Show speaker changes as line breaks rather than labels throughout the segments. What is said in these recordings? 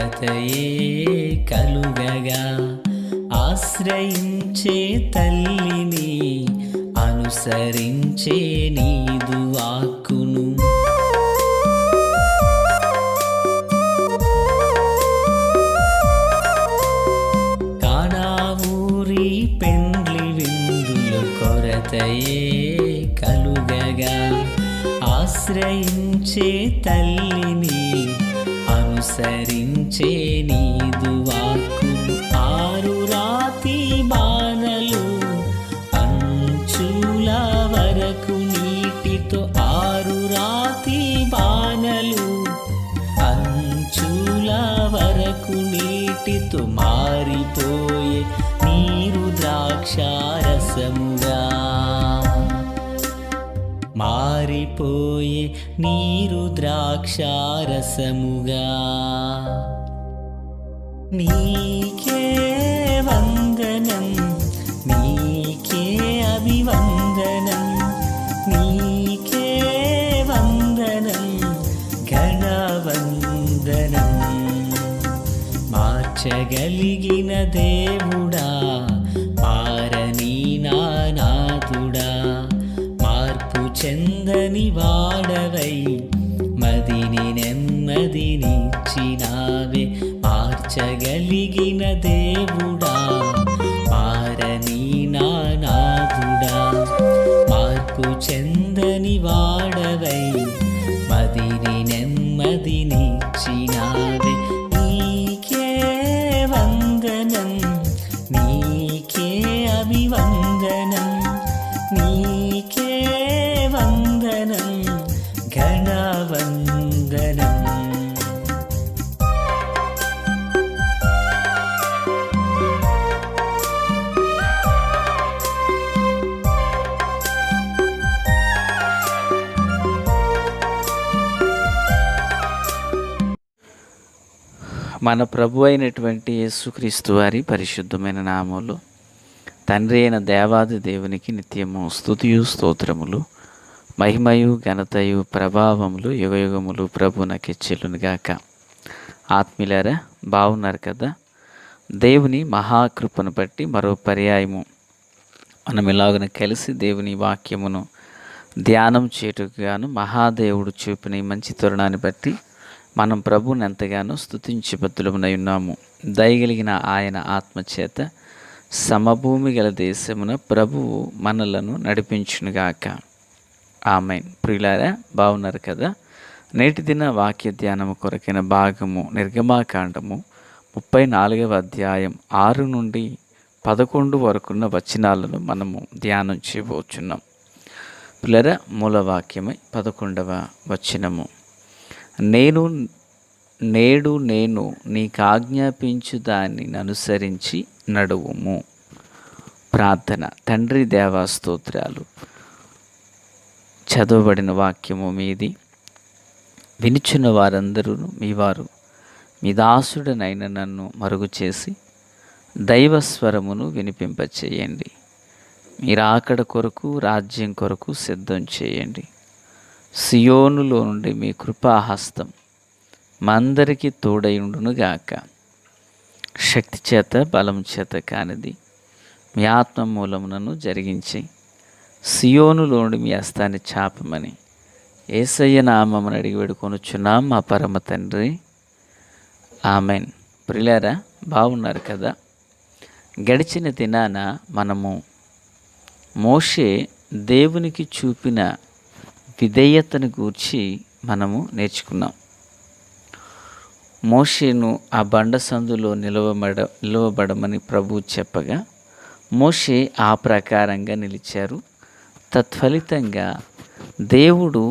కొరతయే కలుగగా ఆశ్రయించే తల్లిని అనుసరించే నీదు వాక్కును. కానా ఊరి పెండ్లి విందులు కొరతయే కలుగగా ఆశ్రయించే తల్లిని అనుసరించే నీదు వాక్కును. ఆరు రాతి బాణలు అంచుల వరకు నీటితో, ఆరు రాతి బాణలు అంచుల వరకు నీటితో మారిపోయే నీరు ద్రాక్షారసముగా, మారిపోయే నీరు ద్రాక్షారసముగా. నీకే వందనం, నీకే అభివందనం, నీకే వందనం, ఘనవందనం. మార్చగలిగిన దేవుడా, మారని నానాథుడా, మార్పు చెందని వాడవై మదిని నెమ్మదినిచ్చినావే. మార్చగలిగిన దేవుడా, మారని నానాథుడా, మార్పు చెందని వాడవై మదిని నెమ్మదినిచ్చినావే. నీకే వందనం, నీకే అభివందనం, నీకే వందనం, ఘనవందనం.
మన ప్రభు అయినటువంటి యేసుక్రీస్తు వారి పరిశుద్ధమైన నామములో తండ్రి అయిన దేవాది దేవునికి నిత్యము స్తుతియు స్తోత్రములు, మహిమయు ఘనతయు ప్రభావములు యుగయుగములు ప్రభునకి చెల్లునుగాక. ఆత్మీయులారా, బాగున్నారు కదా? దేవుని మహాకృపను బట్టి మరో పర్యాయము మనం ఇలాగన కలిసి దేవుని వాక్యమును ధ్యానం చేయుటకు గాను మహాదేవుడు చూపిన ఈ మంచి తరుణాన్ని బట్టి మనం ప్రభువుని ఎంతగానో స్తుతించి బద్దులమునై ఉన్నాము. దయగలిగిన ఆయన ఆత్మచేత సమభూమి గల దేశమున ప్రభువు మనలను నడిపించునుగాక. ఆమేన్. ప్రియులారా, బాగున్నారు కదా? నేటి దిన వాక్య ధ్యానము కొరకైన భాగము నిర్గమాకాండము 34వ అధ్యాయం 6 నుండి 11 వరకున్న వచనాలను మనము ధ్యానం చేయబోచున్నాం. ప్రియులారా, మూలవాక్యమై 11వ వచనము. నేడు నేను నీకు ఆజ్ఞాపించు దాన్ని అనుసరించి నడువుము. ప్రార్థన. తండ్రి దేవా, స్తోత్రాలు. చదవబడిన వాక్యము మీది, వినుచున్న వారందరూ మీ వారు, మీ దాసుడనైన నన్ను మరుగు చేసి దైవస్వరమును వినిపింపచేయండి. మీ రాకడ కొరకు, రాజ్యం కొరకు సిద్ధం చేయండి. సియోనులో నుండి మీ కృపాహస్తం మందరికి తోడయుండునుగాక. శక్తి చేత బలం చేత కానిది మీ ఆత్మ మూలమునను జరిగించి సియోనులో నుండి మీ హస్తాన్ని చాపమని యేసయ్య నామమున అడిగి వేడుకొనుచున్నాం మా పరమ తండ్రి. ఆమెన్. ప్రియులారా, బాగున్నారు కదా? గడిచిన దినాన మనము మోషే దేవునికి చూపిన విధేయతను గూర్చి మనము మోషేను ఆ బండ సందులో నిలవబడమని ప్రభువు చెప్పగా మోషే ఆ ప్రకారంగా నిలిచారు. తత్ఫలితంగా దేవుడు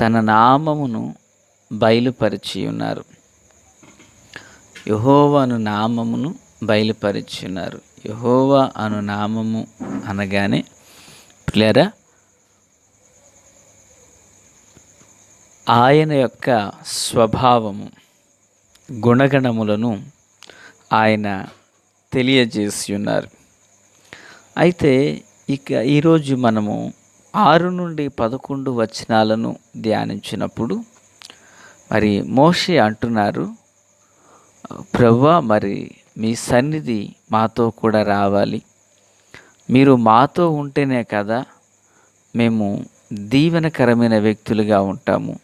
తన నామమును బయలుపరిచి ఉన్నారు. యెహోవా అను నామమును బయలుపరిచి ఉన్నారు. యెహోవా అను నామము అనగానే ప్రియులారా, ఆయన యొక్క స్వభావము, గుణగణములను ఆయన తెలియజేసి ఉన్నారు. అయితే ఈరోజు మనము 6 నుండి 11 వచనాలను ధ్యానించినప్పుడు మరి మోషే అంటున్నారు, ప్రభువా, మరి మీ సన్నిధి మాతో కూడా రావాలి. మీరు మాతో ఉంటేనే కదా మేము దీవెనకరమైన వ్యక్తులుగా ఉంటాము.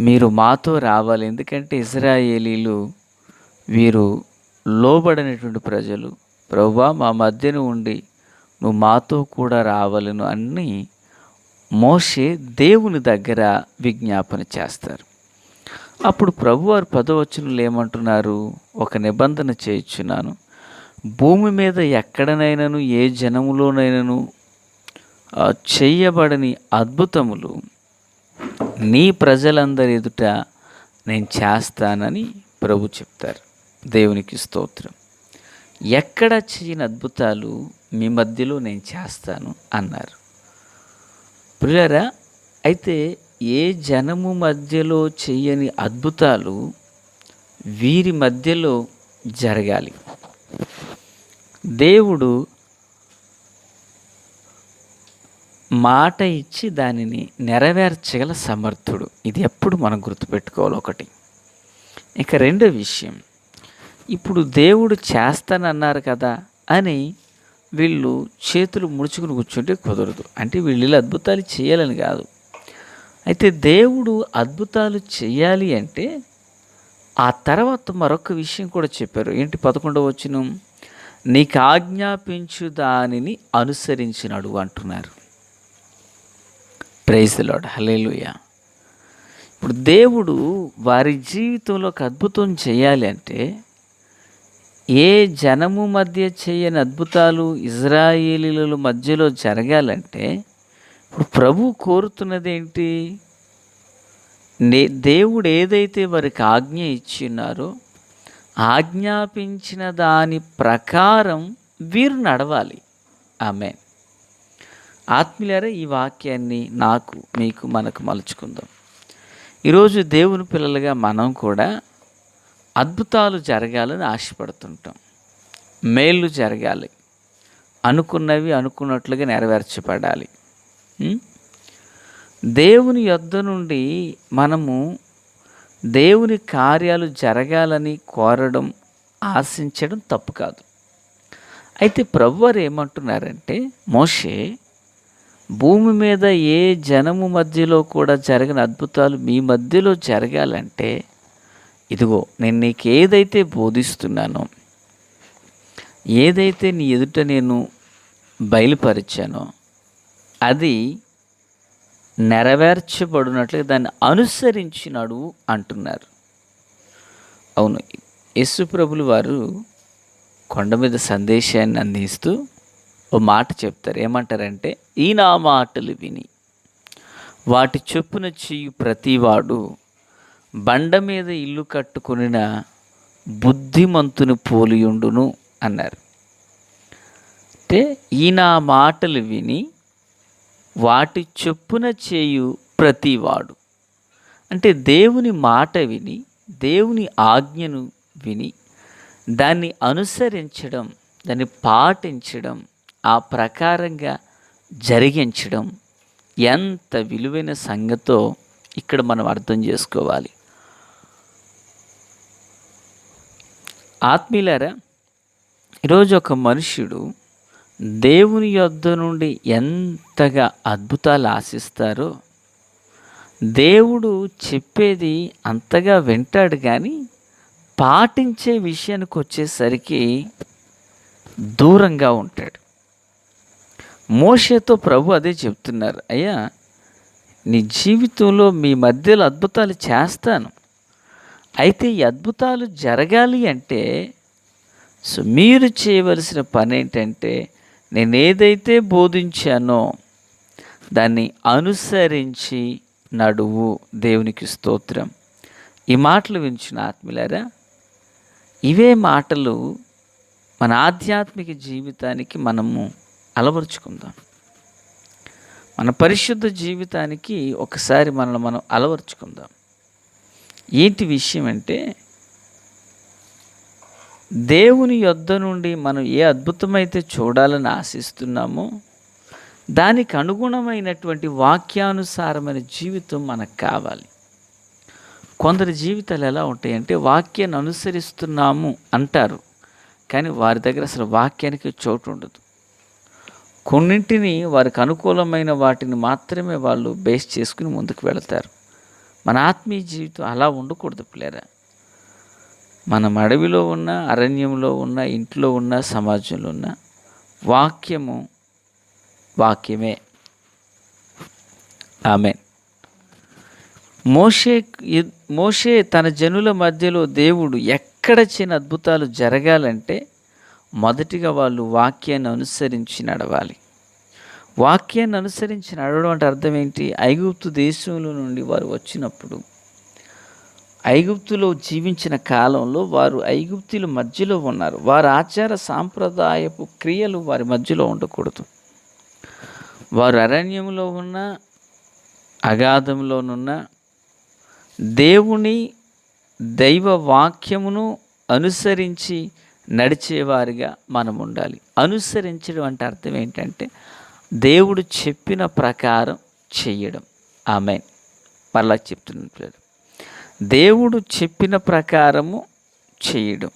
మీరు మాతో రావాలి. ఎందుకంటే ఇశ్రాయేలీలు వీరు లోబడినటువంటి ప్రజలు. ప్రభువా, మా మధ్యన ఉండి నువ్వు మాతో కూడా రావాలను అని మోషే దేవుని దగ్గర విజ్ఞాపన చేస్తారు. అప్పుడు ప్రభువారు 10వ వచనంలో ఏమంటున్నారు? ఒక నిబంధన చేయుచున్నాను, భూమి మీద ఎక్కడనైనాను ఏ జనములోనైనాను చెయ్యబడని అద్భుతములు నీ ప్రజలందరి ఎదుట నేను చేస్తానని ప్రభు చెప్తారు. దేవునికి స్తోత్రం. ఎక్కడ చేయని అద్భుతాలు మీ మధ్యలో నేను చేస్తాను అన్నారు. ప్రియులారా, అయితే ఏ జనము మధ్యలో చెయ్యని అద్భుతాలు వీరి మధ్యలో జరగాలి. దేవుడు మాట ఇచ్చి దానిని నెరవేర్చగల సమర్థుడు. ఇది ఎప్పుడు మనం గుర్తుపెట్టుకోవాలి. ఒకటి. ఇక రెండో విషయం, ఇప్పుడు దేవుడు చేస్తానన్నారు కదా అని వీళ్ళు చేతులు ముడుచుకుని కూర్చుంటే కుదరదు. అంటే వీళ్ళు అద్భుతాలు చేయాలని కాదు. అయితే దేవుడు అద్భుతాలు చేయాలి అంటే ఆ తర్వాత మరొక విషయం కూడా చెప్పారు. ఏంటి? 11వ వచనం, నీకు ఆజ్ఞాపించు దానిని అనుసరించినాడు అంటున్నారు. ప్రైజ్ ది లార్డ్, హల్లెలూయా. ఇప్పుడు దేవుడు వారి జీవితంలో ఒక అద్భుతం చేయాలి అంటే, ఏ జనము మధ్య చేయని అద్భుతాలు ఇశ్రాయేలీల మధ్యలో జరగాలంటే ఇప్పుడు ప్రభు కోరుతున్నది ఏంటి? దేవుడు ఏదైతే వారికి ఆజ్ఞ ఇచ్చినారో ఆజ్ఞాపించిన దాని ప్రకారం వీరు నడవాలి. ఆమేన్. ఆత్మీయులారా, ఈ వాక్యాన్ని నాకు మీకు మనకు మలుచుకుందాం. ఈరోజు దేవుని పిల్లలుగా మనం కూడా అద్భుతాలు జరగాలని ఆశపడుతుంటాం. మేళ్ళు జరగాలి, అనుకున్నవి అనుకున్నట్లుగా నెరవేర్చబడాలి. దేవుని యొద్ద నుండి మనము దేవుని కార్యాలు జరగాలని కోరడం, ఆశించడం తప్పు కాదు. అయితే ప్రభువారు ఏమంటున్నారంటే, మోషే, భూమి మీద ఏ జనము మధ్యలో కూడా జరగని అద్భుతాలు మీ మధ్యలో జరగాలంటే, ఇదిగో నేను నీకు ఏదైతే బోధిస్తున్నానో, ఏదైతే నీ ఎదుట నేను బయలుపరిచానో అది నెరవేర్చబడినట్లుగా దాన్ని అనుసరించినాడు అంటున్నారు. అవును, యేసు ప్రభులు వారు కొండ మీద సందేశాన్ని అందిస్తూ ఓ మాట చెప్తారు. ఏమంటారంటే, ఈ నా మాటలు విని వాటి చొప్పున చేయు ప్రతివాడు బండ మీద ఇల్లు కట్టుకొనిన బుద్ధిమంతుని పోలియుండును అన్నారు. అంటే ఈ నా మాటలు విని వాటి చొప్పున చేయు ప్రతివాడు, అంటే దేవుని మాట విని, దేవుని ఆజ్ఞను విని దాన్ని అనుసరించడం, దాన్ని పాటించడం, ఆ ప్రకారంగా జరిగించడం ఎంత విలువైన సంగతో ఇక్కడ మనం అర్థం చేసుకోవాలి. ఆత్మీయులారా, ఈరోజు ఒక మనుష్యుడు దేవుని యొద్ద నుండి ఎంతగా అద్భుతాలు ఆశిస్తారో దేవుడు చెప్పేది అంతగా వింటాడు, కానీ పాటించే విషయానికి వచ్చేసరికి దూరంగా ఉంటాడు. మోషేతో ప్రభు అదే చెప్తున్నారు, అయ్యా నీ జీవితంలో మీ మధ్యలో అద్భుతాలు చేస్తాను, అయితే ఈ అద్భుతాలు జరగాలి అంటే మీరు చేయవలసిన పని ఏంటంటే, నేను ఏదైతే బోధించానో దాన్ని అనుసరించి నడువు. దేవునికి స్తోత్రం. ఈ మాటలు వించిన ఆత్మీయులారా, ఇవే మాటలు మన ఆధ్యాత్మిక జీవితానికి మనము అలవరుచుకుందాం. మన పరిశుద్ధ జీవితానికి ఒకసారి మనల్ని మనం అలవరుచుకుందాం. ఏంటి విషయం అంటే, దేవుని యొద్ద నుండి మనం ఏ అద్భుతమైతే చూడాలని ఆశిస్తున్నామో దానికి అనుగుణమైనటువంటి వాక్యానుసారమైన జీవితం మనకు కావాలి. కొందరి జీవితాలు ఎలా ఉంటాయంటే వాక్యాన్ని అనుసరిస్తున్నాము అంటారు, కానీ వారి దగ్గర అసలు వాక్యానికి చోటు ఉండదు. కొన్నింటిని వారికి అనుకూలమైన వాటిని మాత్రమే వాళ్ళు బేస్ చేసుకుని ముందుకు వెళతారు. మన ఆత్మీయ జీవితం అలా ఉండకూడదు పిల్లరా. మనం అడవిలో ఉన్న, అరణ్యంలో ఉన్న, ఇంట్లో ఉన్న, సమాజంలో ఉన్న వాక్యమే. ఆమేన్. మోషే తన జనుల మధ్యలో దేవుడు ఎక్కడ చిన్న అద్భుతాలు జరగాలంటే మొదటిగా వాళ్ళు వాక్యాన్ని అనుసరించి నడవాలి. వాక్యాన్ని అనుసరించి నడవడం అంటే అర్థం ఏంటి? ఐగుప్తు దేశంలో నుండి వారు వచ్చినప్పుడు, ఐగుప్తులో జీవించిన కాలంలో వారు ఐగుప్తుల మధ్యలో ఉన్నారు. వారి ఆచార సాంప్రదాయపు క్రియలు వారి మధ్యలో ఉండకూడదు. వారు అరణ్యంలో ఉన్న, అగాధంలోనున్న దేవుని దైవ వాక్యమును అనుసరించి నడిచేవారిగా మనం ఉండాలి. అనుసరించడం అంటే అర్థం ఏంటంటే దేవుడు చెప్పిన ప్రకారం చెయ్యడం. ఆమేన్. మరలా చెప్తున్నాను, దేవుడు చెప్పిన ప్రకారము చేయడం.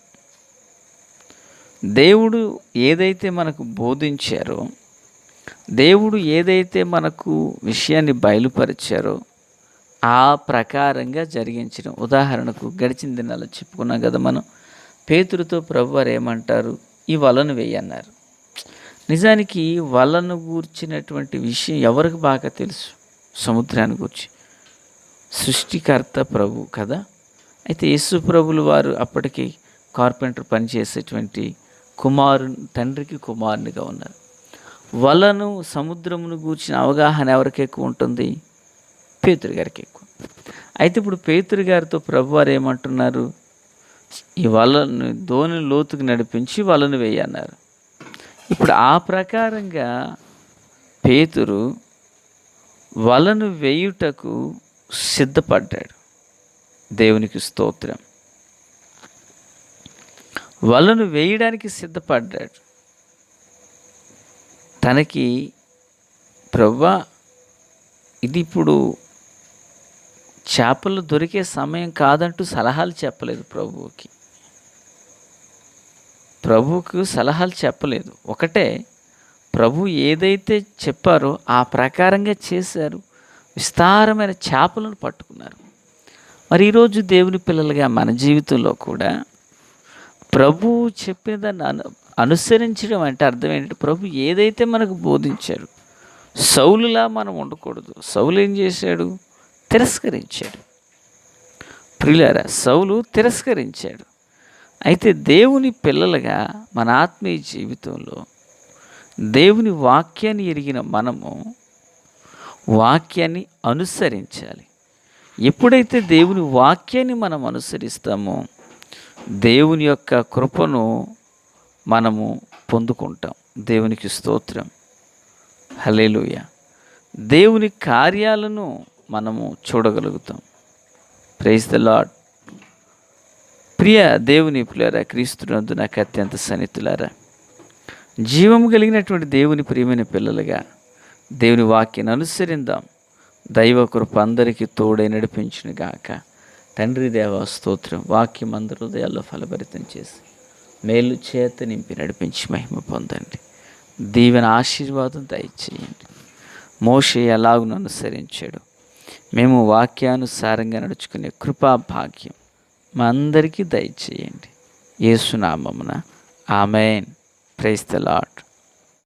దేవుడు ఏదైతే మనకు బోధించారో, దేవుడు ఏదైతే మనకు విషయాన్ని బయలుపరిచారో ఆ ప్రకారంగా జరిగించడం. ఉదాహరణకు గడిచిన దినాల్లో చెప్పుకున్నాం కదా మనం, పేతురుతో ప్రభువారు ఏమంటారు? ఈ వలను వేయన్నారు. నిజానికి వలను గూర్చినటువంటి విషయం ఎవరికి బాగా తెలుసు? సముద్రాన్ని గూర్చి సృష్టికర్త ప్రభు కదా. అయితే యేసు ప్రభులు వారు అప్పటికి కార్పెంటర్ పనిచేసేటువంటి తండ్రికి కుమారునిగా ఉన్నారు. వలను, సముద్రమును గూర్చిన అవగాహన ఎవరికి ఎక్కువ ఉంటుంది? పేతురు గారికి ఎక్కువ. అయితే ఇప్పుడు పేతురు గారితో ప్రభువారు ఏమంటున్నారు? ఈ వలను దోణి లోతుకు నడిపించి వలను వేయన్నారు. ఇప్పుడు ఆ ప్రకారంగా పేతురు వలను వేయుటకు సిద్ధపడ్డాడు. దేవునికి స్తోత్రం. వలను వేయడానికి సిద్ధపడ్డాడు. తనకి ప్రభువా ఇది ఇప్పుడు చేపలు దొరికే సమయం కాదంటూ సలహాలు చెప్పలేదు. ప్రభువుకు సలహాలు చెప్పలేదు. ఒకటే, ప్రభు ఏదైతే చెప్పారో ఆ ప్రకారంగా చేశారు. విస్తారమైన చేపలను పట్టుకున్నారు. మరి ఈరోజు దేవుని పిల్లలుగా మన జీవితంలో కూడా ప్రభువు చెప్పిన దాన్ని అనుసరించడం అంటే అర్థం ఏంటంటే ప్రభు ఏదైతే మనకు బోధించాడు. సౌలులా మనం ఉండకూడదు. సౌలు ఏం చేశాడు? తిరస్కరించాడు. ప్రియులారా, సౌలు తిరస్కరించాడు. అయితే దేవుని పిల్లలుగా మన ఆత్మీయ జీవితంలో దేవుని వాక్యాన్ని ఎరిగిన మనము వాక్యాన్ని అనుసరించాలి. ఎప్పుడైతే దేవుని వాక్యాన్ని మనం అనుసరిస్తామో దేవుని యొక్క కృపను మనము పొందుకుంటాం. దేవునికి స్తోత్రం. హల్లెలూయా. దేవుని కార్యాలను మనము చూడగలుగుతాం. Praise the lord. ప్రియ దేవుని ప్రియులారా, క్రీస్తునందు నాకు అత్యంత సన్నిహితులారా, జీవము కలిగినటువంటి దేవుని ప్రియమైన పిల్లలుగా దేవుని వాక్యాన్ని అనుసరిందాం. దైవ కృప అందరికీ తోడై నడిపించును గాక. తండ్రి దేవ స్తోత్రం. వాక్యం అందరి హృదయాల్లో ఫలభరితం చేసి మేలు చేత నింపి నడిపించి మహిమ పొందండి. దీవెన ఆశీర్వాదం దయచేయండి. మోషే ఎలాగును అనుసరించాడు, మేము వాక్యానుసారంగా నడుచుకునే కృపా భాగ్యం మా అందరికీ దయచేయండి. యేసు నామమున ఆమేన్. Praise the lord.